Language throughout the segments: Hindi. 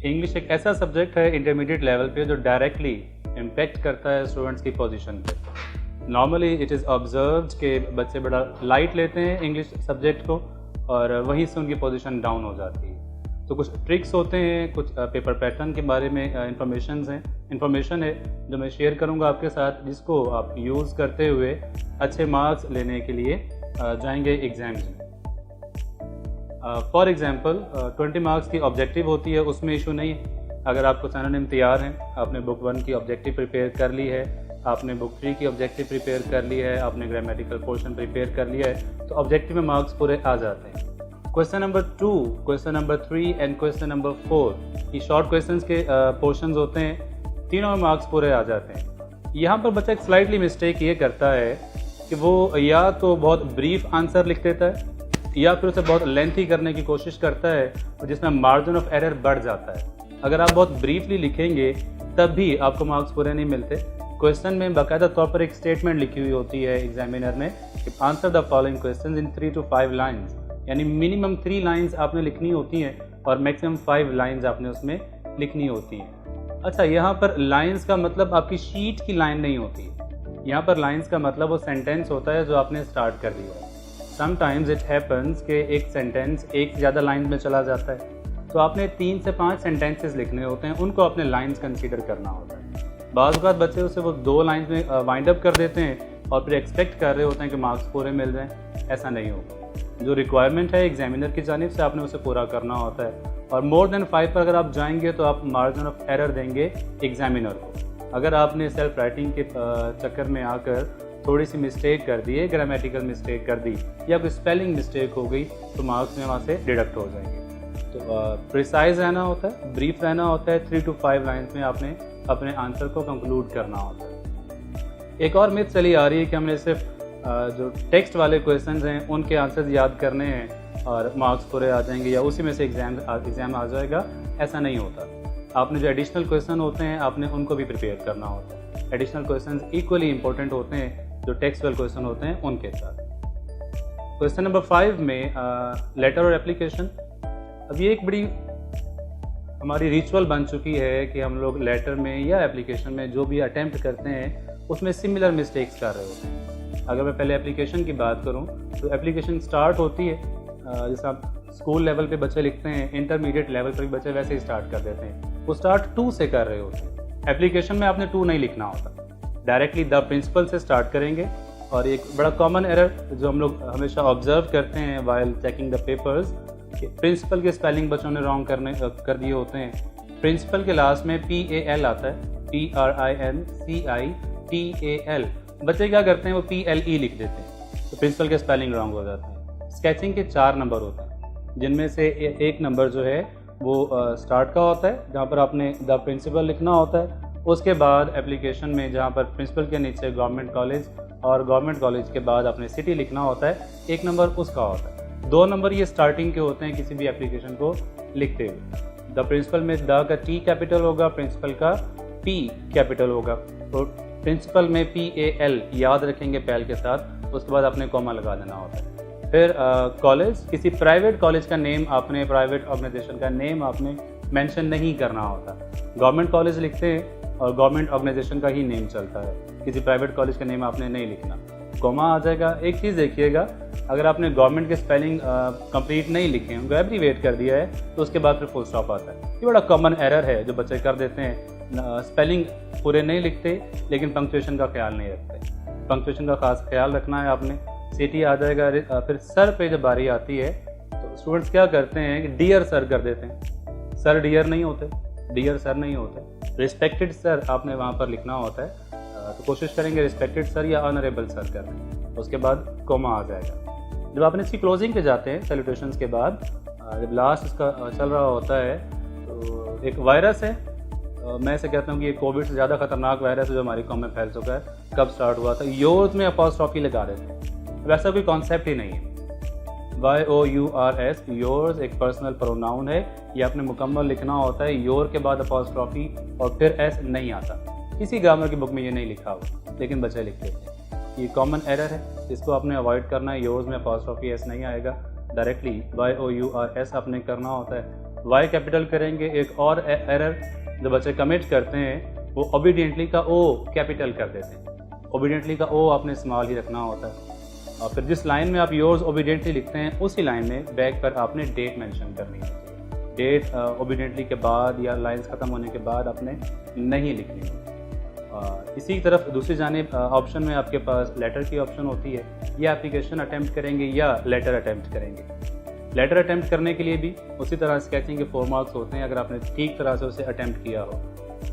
इंग्लिश एक ऐसा सब्जेक्ट है इंटरमीडिएट लेवल पे जो डायरेक्टली इम्पेक्ट करता है स्टूडेंट्स की पोजीशन पे। नॉर्मली इट इज़ ऑब्जर्व्ड कि बच्चे बड़ा लाइट लेते हैं इंग्लिश सब्जेक्ट को और वहीं से उनकी पोजीशन डाउन हो जाती है। तो कुछ ट्रिक्स होते हैं, कुछ पेपर पैटर्न के बारे में इंफॉर्मेशन है जो मैं शेयर करूंगा आपके साथ, जिसको आप यूज़ करते हुए अच्छे मार्क्स लेने के लिए जाएंगे एग्ज़ाम्स में। फॉर एग्ज़ाम्पल 20 मार्क्स की ऑब्जेक्टिव होती है, उसमें इशू नहीं है। अगर आपको सिनोनिम तैयार हैं, आपने बुक 1 की ऑब्जेक्टिव प्रिपेयर कर ली है, आपने बुक 3 की ऑब्जेक्टिव प्रिपेयर कर ली है, आपने ग्रामेटिकल पोर्शन प्रिपेयर कर लिया है, तो ऑब्जेक्टिव में मार्क्स पूरे आ जाते हैं। Question number 2, question number 3 and question number 4 ये शॉर्ट क्वेश्चंस के पोर्शंस होते हैं, तीनों में मार्क्स पूरे आ जाते हैं। यहाँ पर बच्चा एक स्लाइटली मिस्टेक ये करता है कि वो या तो बहुत ब्रीफ आंसर लिख देता है या फिर उसे बहुत लेंथी करने की कोशिश करता है, जिसमें मार्जिन ऑफ एरर बढ़ जाता है। अगर आप बहुत ब्रीफली लिखेंगे तब भी आपको मार्क्स पूरे नहीं मिलते। क्वेश्चन में बाकायदा तौर पर एक स्टेटमेंट लिखी हुई होती है एग्जामिनर ने कि answer the following questions in 3 to 5 lines, यानी मिनिमम 3 लाइन्स आपने लिखनी होती हैं और मैक्सिमम 5 लाइन्स आपने उसमें लिखनी होती हैं। अच्छा, यहाँ पर लाइन्स का मतलब आपकी शीट की लाइन नहीं होती है। यहाँ पर लाइन्स का मतलब वो सेंटेंस होता है जो आपने स्टार्ट कर दिया है। समटाइम्स इट हैपन्स कि एक सेंटेंस एक से ज़्यादा लाइन में चला जाता है, तो आपने 3 से 5 सेंटेंसेस लिखने होते हैं, उनको अपने लाइन्स कंसीडर करना होता है। बाज़ औक़ात बच्चे उसे वो 2 लाइन्स में वाइंड अप कर देते हैं और फिर एक्सपेक्ट कर रहे होते हैं कि मार्क्स पूरे मिल जाएं। ऐसा नहीं होगा। जो रिक्वायरमेंट है एग्जामिनर की जानिब से आपने उसे पूरा करना होता है, और मोर देन 5 पर अगर आप जाएंगे तो आप मार्जिन ऑफ एरर देंगे एग्जामिनर को। अगर आपने सेल्फ राइटिंग के चक्कर में आकर थोड़ी सी मिस्टेक कर दी है, ग्रामेटिकल मिस्टेक कर दी या कोई स्पेलिंग मिस्टेक हो गई, तो मार्क्स में वहाँ से डिडक्ट हो जाएंगे। तो प्रिसाइज रहना होता है, ब्रीफ रहना होता है, 3 to 5 लाइन्स में आपने अपने आंसर को कंक्लूड करना होता है। एक और मिथ चली आ रही है कि हमने सिर्फ जो टेक्स्ट वाले क्वेश्चंस हैं उनके आंसर्स याद करने हैं और मार्क्स पूरे आ जाएंगे या उसी में से एग्ज़ाम आ जाएगा। ऐसा नहीं होता। आपने जो एडिशनल क्वेश्चन होते हैं आपने उनको भी प्रिपेयर करना होता है। एडिशनल क्वेश्चंस इक्वली इंपॉर्टेंट होते हैं जो टेक्स्ट वाले क्वेश्चन होते हैं उनके साथ। क्वेश्चन नंबर 5 में लेटर और एप्लीकेशन। अब ये एक बड़ी हमारी रिचुअल बन चुकी है कि हम लोग लेटर में या एप्लीकेशन में जो भी अटेम्प्ट करते हैं उसमें सिमिलर मिस्टेक्स कर रहे होते हैं। अगर मैं पहले एप्लीकेशन की बात करूं तो एप्लीकेशन स्टार्ट होती है जैसे आप स्कूल लेवल पे बच्चे लिखते हैं, इंटरमीडिएट लेवल पर भी बच्चे वैसे ही स्टार्ट कर देते हैं। वो स्टार्ट 2 से कर रहे होते हैं। एप्लीकेशन में आपने 2 नहीं लिखना होता, डायरेक्टली द प्रिंसिपल से स्टार्ट करेंगे। और एक बड़ा कॉमन एरर जो हम लोग हमेशा ऑब्जर्व करते हैं while checking the papers, principal के स्पेलिंग बच्चों ने रॉन्ग कर दिए होते हैं। प्रिंसिपल के लास्ट में PAL आता है, PRINCIPAL। बच्चे क्या करते हैं, वो PLE लिख देते हैं, तो प्रिंसिपल के स्पेलिंग रॉन्ग हो जाते हैं। स्केचिंग के 4 नंबर होते हैं, जिनमें से एक नंबर जो है वो स्टार्ट का होता है, जहाँ पर आपने द प्रिंसिपल लिखना होता है। उसके बाद एप्लीकेशन में जहाँ पर प्रिंसिपल के नीचे गवर्नमेंट कॉलेज और गवर्नमेंट कॉलेज के बाद अपने सिटी लिखना होता है, 1 नंबर उसका होता है। 2 नंबर ये स्टार्टिंग के होते हैं किसी भी एप्लीकेशन को लिखते हुए। द प्रिंसिपल में द का T कैपिटल होगा, प्रिंसिपल का P कैपिटल होगा। तो प्रिंसिपल में PAL याद रखेंगे पैल के साथ, उसके बाद अपने कॉमा लगा देना होता है। फिर कॉलेज, किसी प्राइवेट कॉलेज का नेम आपने, प्राइवेट ऑर्गेनाइजेशन का नेम आपने मेंशन नहीं करना होता। गवर्नमेंट कॉलेज लिखते हैं और गवर्नमेंट ऑर्गेनाइजेशन का ही नेम चलता है, किसी प्राइवेट कॉलेज का नेम आपने नहीं लिखना। कॉमा आ जाएगा। एक चीज़ देखिएगा, अगर आपने गवर्नमेंट के स्पेलिंग कंप्लीट नहीं लिखे हैं, उनको एब्रीवेट कर दिया है, तो उसके बाद फिर फुल स्टॉप आता है। ये बड़ा कॉमन एरर है जो बच्चे कर देते हैं। स्पेलिंग पूरे नहीं लिखते लेकिन पंक्चुएशन का ख्याल नहीं रखते। पंक्चुएशन का खास ख्याल रखना है आपने। सिटी आ जाएगा। फिर सर पे जब बारी आती है तो स्टूडेंट्स क्या करते हैं कि डियर सर कर देते हैं। सर डियर नहीं होते, डियर सर नहीं होते, रिस्पेक्टेड सर आपने वहाँ पर लिखना होता है। तो कोशिश करेंगे रिस्पेक्टेड सर या ऑनरेबल सर करने, उसके बाद कोमा आ जाएगा। जब आपने इसकी क्लोजिंग पे जाते हैं सैल्यूटेशंस के बाद, जब लास्ट इसका चल रहा होता है, तो एक वायरस है, मैं इसे कहता हूँ कि ये कोविड से ज़्यादा खतरनाक वायरस है जो हमारी कौम में फैल चुका है। कब स्टार्ट हुआ था? योर्स में अपॉस्ट्रोफी लगा रहे थे। वैसा कोई कॉन्सेप्ट ही नहीं है। YOURS, योर्स एक पर्सनल प्रोनाउन है, ये आपने मुकम्मल लिखना होता है। योर के बाद अपॉस्ट्रोफी और फिर S नहीं आता। किसी ग्रामर की बुक में ये नहीं लिखा हुआ, लेकिन बच्चे लिखते थे। ये कॉमन एरर है, इसको आपने अवॉइड करना है। योर्स में अपॉस्ट्रोफी S नहीं आएगा, डायरेक्टली YOURS आपने करना होता है। वाई कैपिटल करेंगे। एक और एरर जो बच्चे कमिट करते हैं वो ओबीडियंटली का ओ कैपिटल कर देते हैं। ओबीडियंटली का ओ आपने स्मॉल ही रखना होता है। और फिर जिस लाइन में आप योर्स ओबीडियंटली लिखते हैं उसी लाइन में बैक पर आपने डेट मेंशन करनी होती है। डेट ओबीडियंटली के बाद या लाइंस ख़त्म होने के बाद आपने नहीं लिखनी होती। इसी तरफ दूसरी जानिब ऑप्शन में आपके पास लेटर की ऑप्शन होती है। या एप्लीकेशन अटैम्प्ट करेंगे या लेटर अटैम्प्ट करेंगे। लेटर अटैम्प्ट करने के लिए भी उसी तरह स्केचिंग के 4 मार्क्स होते हैं अगर आपने ठीक तरह से उसे अटैम्प्ट किया हो।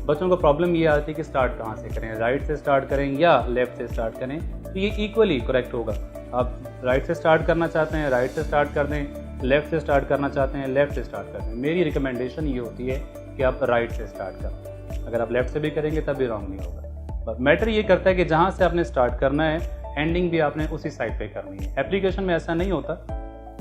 बच्चों को प्रॉब्लम ये आती है कि स्टार्ट कहाँ से करें, राइट से स्टार्ट करें या लेफ्ट से स्टार्ट करें, तो ये इक्वली करेक्ट होगा। आप राइट से स्टार्ट करना चाहते हैं राइट से स्टार्ट कर दें, लेफ्ट से स्टार्ट करना चाहते हैं लेफ्ट से स्टार्ट कर दें। मेरी रिकमेंडेशन ये होती है कि आप राइट से स्टार्ट करें। अगर आप लेफ्ट से भी करेंगे तब भी रॉन्ग नहीं होगा। बट मैटर ये करता है कि जहाँ से आपने स्टार्ट करना है एंडिंग भी आपने उसी साइड पे करनी है। एप्लीकेशन में ऐसा नहीं होता।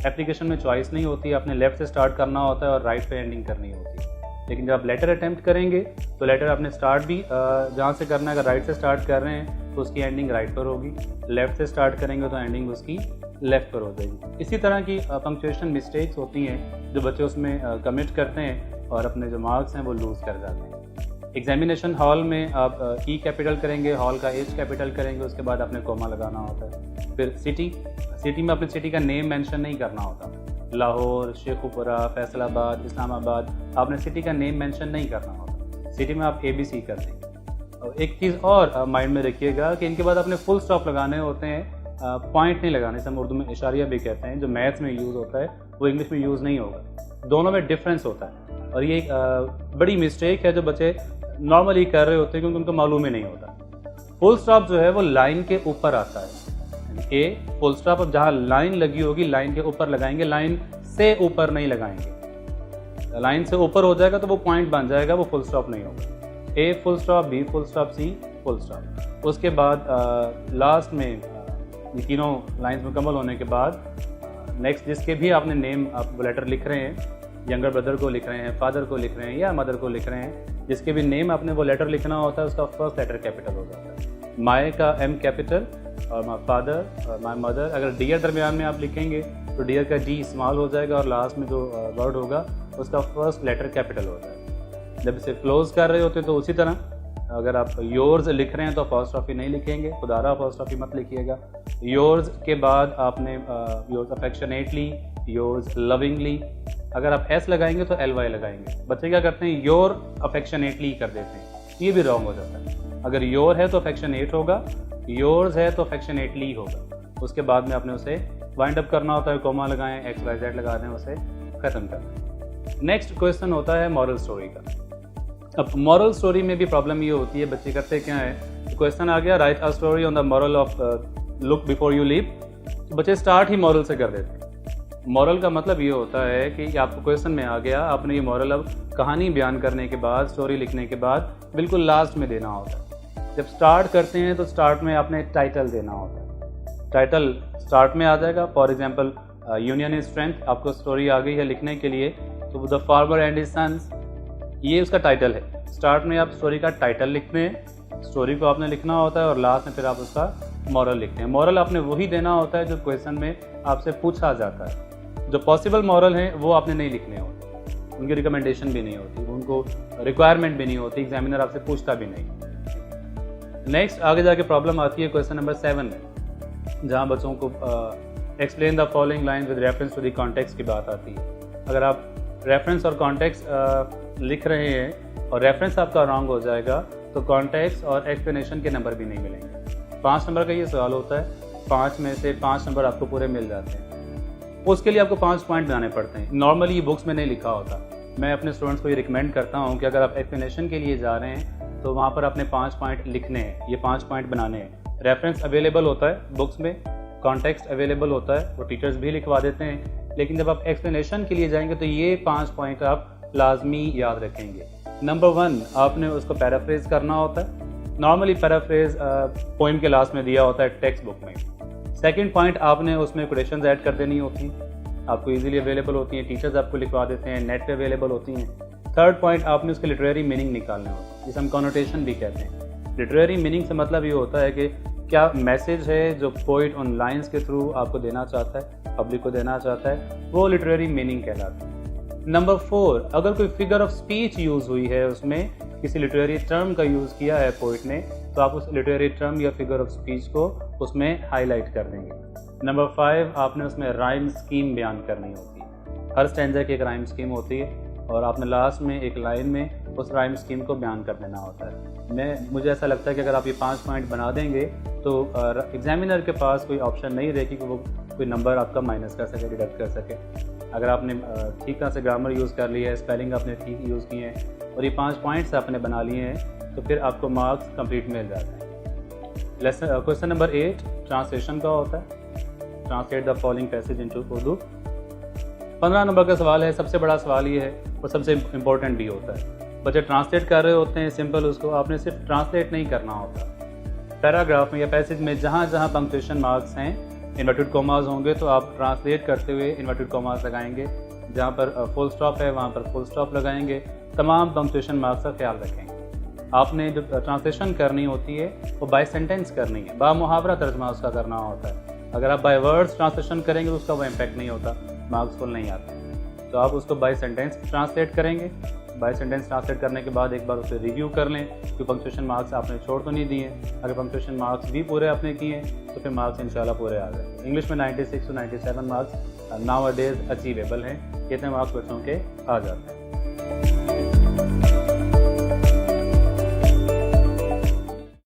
एप्लीकेशन में चॉइस नहीं होती, आपने लेफ्ट से स्टार्ट करना होता है और राइट पे एंडिंग करनी होती है। लेकिन जब आप लेटर अटैम्प्ट करेंगे तो लेटर आपने स्टार्ट भी जहाँ से करना है, अगर राइट से स्टार्ट कर रहे हैं तो उसकी एंडिंग राइट पर होगी, लेफ्ट से स्टार्ट करेंगे तो एंडिंग उसकी लेफ्ट पर हो जाएगी। इसी तरह की पंक्चुएशन मिस्टेक्स होती हैं जो बच्चे उसमें कमिट करते हैं और अपने जो मार्क्स हैं वो लूज़ कर जाते हैं। एग्जामिनेशन हॉल में आप ई कैपिटल करेंगे, हॉल का एच कैपिटल करेंगे, उसके बाद आपने कोमा लगाना होता है। फिर सिटी में अपनी सिटी का नेम मेंशन नहीं करना होता। लाहौर, शेखुपुरा, फैसलाबाद, इस्लामाबाद, आपने सिटी का नेम मेंशन नहीं करना होता। सिटी में आप ABC कर देंगे। और एक चीज़ और माइंड में रखिएगा कि इनके बाद आपने फुल स्टॉप लगाने होते हैं, पॉइंट नहीं लगाने। से हम उर्दू में इशारिया भी कहते हैं, जो मैथ्स में यूज़ होता है वो इंग्लिश में यूज़ नहीं होगा। दोनों में डिफरेंस होता है और ये बड़ी मिस्टेक है जो बच्चे नॉर्मली कर रहे होते हैं क्योंकि उनको मालूम ही नहीं होता। फुल स्टॉप जो है वो लाइन के ऊपर आता है। फुल स्टॉप अब जहाँ लाइन लगी होगी लाइन के ऊपर लगाएंगे, लाइन से ऊपर नहीं लगाएंगे। लाइन से ऊपर हो जाएगा तो वो पॉइंट बन जाएगा, वो फुल स्टॉप नहीं होगा। A full stop, B full stop, C full stop. उसके बाद लास्ट में ये तीनों लाइन्स मुकम्मल होने के बाद नेक्स्ट जिसके भी आपने नेम आप लेटर लिख रहे हैं, यंगर ब्रदर को लिख रहे हैं, फादर को लिख रहे हैं या मदर को लिख रहे हैं, जिसके भी नेम आपने वो लेटर लिखना होता है उसका फर्स्ट लेटर कैपिटल हो जाता है। माय का M कैपिटल और माय फादर और माय मदर। अगर डियर दरमियान में आप लिखेंगे तो डियर का D स्मॉल हो जाएगा और लास्ट में जो वर्ड होगा उसका फर्स्ट लेटर कैपिटल हो जाएगा। जब इसे क्लोज कर रहे होते हैं तो उसी तरह अगर आप योर्स लिख रहे हैं तो अपॉस्ट्रोफी नहीं लिखेंगे, खुदारा अपॉस्ट्रोफी मत लिखिएगा। योर्स के बाद आपने योर्स अफेक्शनेटली, योर्स लविंगली। अगर आप S लगाएंगे तो LY लगाएंगे। बच्चे क्या करते हैं, योर अफेक्शनेटली कर देते हैं, ये भी रॉन्ग हो जाता है। अगर योर है तो अफेक्शनेट होगा, योर्स है तो अफेक्शनेटली होगा। उसके बाद में आपने उसे वाइंड अप करना होता है, कोमा लगाएं, XYZ लगा दें, उसे ख़त्म कर दें। नेक्स्ट क्वेश्चन होता है मॉरल स्टोरी का। अब मॉरल स्टोरी में भी प्रॉब्लम ये होती है, बच्चे करते क्या है, क्वेश्चन आ गया right a story on the moral of look before you leave, तो बच्चे स्टार्ट ही मॉरल से कर देते हैं। मॉरल का मतलब ये होता है कि आपको क्वेश्चन में आ गया, आपने ये मॉरल अब कहानी बयान करने के बाद, स्टोरी लिखने के बाद बिल्कुल लास्ट में देना होता है। जब स्टार्ट करते हैं तो स्टार्ट में आपने टाइटल देना होता है। टाइटल स्टार्ट में आ जाएगा। For example union is strength, आपको स्टोरी आ गई है लिखने के लिए, तो the farmer and his sons, ये उसका टाइटल है। स्टार्ट में आप स्टोरी का टाइटल लिखते हैं, स्टोरी को आपने लिखना होता है और लास्ट में फिर आप उसका मॉरल लिखते हैं। मॉरल आपने वही देना होता है जो क्वेश्चन में आपसे पूछा जाता है। जो पॉसिबल मॉरल हैं वो आपने नहीं लिखने होते, उनकी रिकमेंडेशन भी नहीं होती, उनको रिक्वायरमेंट भी नहीं होती, एग्जामिनर आपसे पूछता भी नहीं। नेक्स्ट आगे जाके प्रॉब्लम आती है क्वेश्चन नंबर 7 में, जहाँ बच्चों को explain the following line with reference to the context की बात आती है। अगर आप रेफरेंस और कॉन्टेक्स्ट लिख रहे हैं और रेफरेंस आपका रॉन्ग हो जाएगा तो कॉन्टेक्स्ट और एक्सप्लेनेशन के नंबर भी नहीं मिलेंगे। 5 नंबर का ये सवाल होता है, 5 में से 5 नंबर आपको पूरे मिल जाते हैं। उसके लिए आपको 5 पॉइंट बनाने पड़ते हैं। नॉर्मली ये बुक्स में नहीं लिखा होता। मैं अपने स्टूडेंट्स को ये रिकमेंड करता हूँ कि अगर आप एक्सप्लेनेशन के लिए जा रहे हैं तो वहाँ पर आपने 5 पॉइंट लिखने हैं, ये 5 पॉइंट बनाने हैं। रेफरेंस अवेलेबल होता है बुक्स में, कॉन्टेक्स्ट अवेलेबल होता है, वो टीचर्स भी लिखवा देते हैं। लेकिन जब आप एक्सप्लेनेशन के लिए जाएंगे तो ये 5 पॉइंट आप लाजमी याद रखेंगे। नंबर 1, आपने उसको पैराफ्रेज करना होता है। नॉर्मली पैराफ्रेज पोइम के लास्ट में दिया होता है टेक्स्ट बुक में। सेकंड पॉइंट, आपने उसमें कोटेशंस ऐड कर देनी होती हैं, आपको इजीली अवेलेबल होती हैं, टीचर्स आपको लिखवा देते हैं, नेट पे अवेलेबल होती हैं। थर्ड पॉइंट, आपने उसके लिटरेरी मीनिंग निकालने होते हैं, जिसे हम कॉनोटेशन भी कहते हैं। लिटरेरी मीनिंग से मतलब ये होता है कि क्या मैसेज है जो पोइट उन लाइंस के थ्रू आपको देना चाहता है, पब्लिक को देना चाहता है, वो लिटरेरी मीनिंग कहलाता है। नंबर 4, अगर कोई फिगर ऑफ स्पीच यूज़ हुई है, उसमें किसी लिटरेरी टर्म का यूज़ किया है पोइट ने, तो आप उस लिटरेरी टर्म या फिगर ऑफ स्पीच को उसमें हाईलाइट कर देंगे। नंबर 5, आपने उसमें राइम स्कीम बयान करनी होती है। हर स्टैंजा की एक राइम स्कीम होती है और आपने लास्ट में एक लाइन में उस राइम स्कीम को बयान कर देना होता है। मुझे ऐसा लगता है कि अगर आप ये 5 पॉइंट बना देंगे तो एग्जामिनर के पास कोई ऑप्शन नहीं रहेगी कि वो कोई नंबर आपका माइनस कर सके, डिडक्ट कर सके। अगर आपने ठीक तरह से ग्रामर यूज़ कर लिया है, स्पेलिंग आपने ठीक यूज़ किए हैं और ये 5 पॉइंट्स आपने बना लिए हैं, तो फिर आपको मार्क्स कंप्लीट मिल जाते हैं। क्वेश्चन नंबर 8 ट्रांसलेशन का होता है। Translate the following passage into Urdu. 15 number का सवाल है, सबसे बड़ा सवाल ये है और सबसे इम्पोर्टेंट भी होता है। बच्चे ट्रांसलेट कर रहे होते हैं, सिंपल उसको आपने सिर्फ ट्रांसलेट नहीं करना होता। पैराग्राफ में या पैसेज में जहाँ जहाँ पंक्चुएशन मार्क्स हैं, इन्वर्टेड कॉमास होंगे, तो आप ट्रांसलेट करते हुए इन्वर्टेड कॉमास लगाएंगे। जहाँ पर फुल स्टॉप है वहाँ पर फुल स्टॉप लगाएंगे। तमाम पंक्चुएशन मार्क्स का ख्याल रखेंगे। आपने जो ट्रांसलेशन करनी होती है वो बाय सेंटेंस करनी है, बा मुहावरा तर्जमा उसका करना होता है। अगर आप बाय वर्ड्स ट्रांसलेशन करेंगे तो उसका वो इम्पैक्ट नहीं होता, मार्क्स फुल नहीं आते। तो आप उसको बाय सेंटेंस ट्रांसलेट करेंगे। बाय सेंटेंस ट्रांसलेट करने के बाद एक बार उसे रिव्यू कर लें कि पंक्चुएशन मार्क्स आपने छोड़ तो नहीं दिए। अगर पंक्चुएशन मार्क्स भी पूरे आपने किए तो फिर मार्क्स इंशाल्लाह पूरे आ जाएंगे। इंग्लिश में 96 to 97 marks now a days achievable हैं। कितने मार्क्स बच्चों के आ जाते हैं।